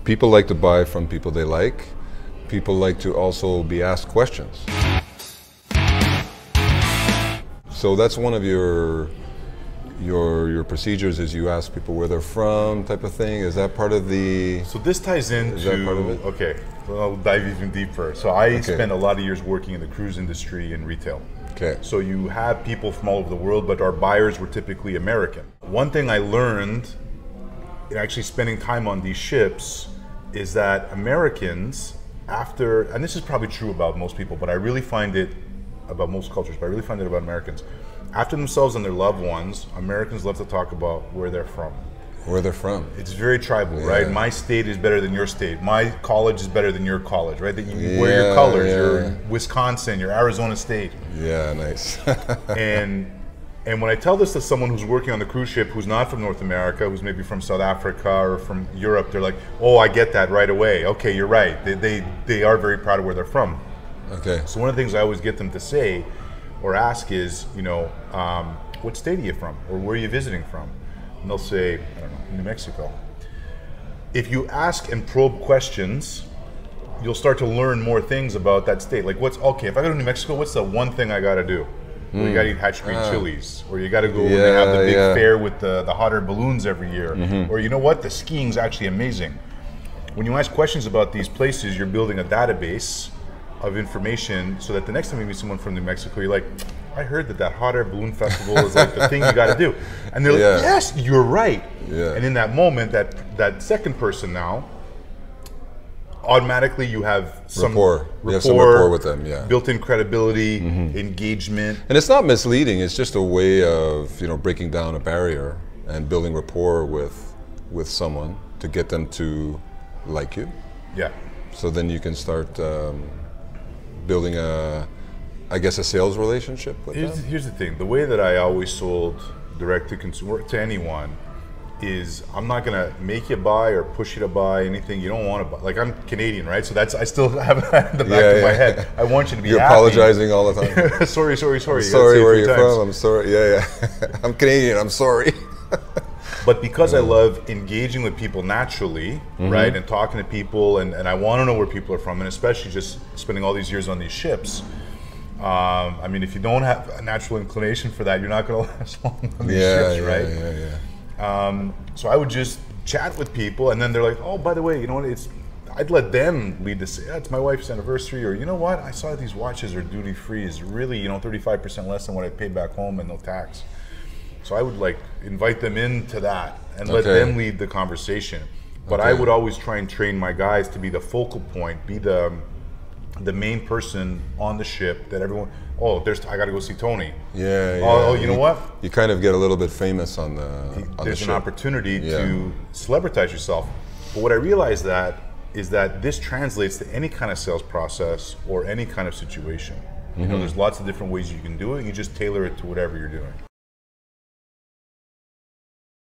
people like to buy from people they like. People like to also be asked questions. So that's one of your procedures, is you ask people where they're from, type of thing. Is that part of the? So this ties into. Is that part of it? Okay, well, I'll dive even deeper. So I spent a lot of years working in the cruise industry and retail. Okay. So you have people from all over the world, but our buyers were typically American. One thing I learned in actually spending time on these ships is that Americans, after, and this is probably true about most people, but I really find it about most cultures, but I really find it about Americans. After themselves and their loved ones, Americans love to talk about where they're from. Where they're from. It's very tribal, right? My state is better than your state. My college is better than your college, right? That you wear your colors. You're Wisconsin, you're Arizona State. Yeah, nice. and when I tell this to someone who's working on the cruise ship who's not from North America, who's maybe from South Africa or from Europe, they're like, "Oh, I get that right away. Okay, you're right. They are very proud of where they're from." Okay. So one of the things I always get them to say or ask is, you know, what state are you from, or where are you visiting from? And they'll say, I don't know, New Mexico. If you ask and probe questions, you'll start to learn more things about that state. Like, if I go to New Mexico, what's the one thing I gotta do? Well, you gotta eat hatch green chilies, or you gotta go and they have the big fair with the hot air balloons every year. Or you know what, the skiing's actually amazing. When you ask questions about these places, you're building a database of information so that the next time you meet someone from New Mexico, you're like, I heard that hot air balloon festival is like the thing you got to do. And they're like, yes, you're right. And in that moment, that second person now, automatically you have some rapport. You have some rapport with them, built-in credibility, engagement. And it's not misleading. It's just a way of, you know, breaking down a barrier and building rapport with someone to get them to like you. Yeah. So then you can start building I guess a sales relationship with them. Here's the thing. The way that I always sold direct to consumer to anyone is I'm not gonna make you buy or push you to buy anything you don't want to buy. Like, I'm Canadian, right? So I still have that in the back of my head. I want you to be You're happy. Apologizing all the time. sorry. I'm sorry, where you're from. I'm sorry. I'm Canadian. I'm sorry. But because I love engaging with people naturally, right, and talking to people, and I want to know where people are from, and especially just spending all these years on these ships, I mean, if you don't have a natural inclination for that, you're not going to last long on these ships, right? So I would just chat with people, and then they're like, oh, by the way, you know what, I'd let them lead this. Yeah, it's my wife's anniversary, or you know what, I saw these watches are duty free. It's really, you know, 35% less than what I paid back home and no tax. So I would like invite them into that and let them lead the conversation. But I would always try and train my guys to be the focal point, be the main person on the ship that everyone, oh, I got to go see Tony. Oh, you know what? You kind of get a little bit famous on the There's an opportunity to celebritize yourself. But what I realized is that this translates to any kind of sales process or any kind of situation. You know, there's lots of different ways you can do it. You just tailor it to whatever you're doing.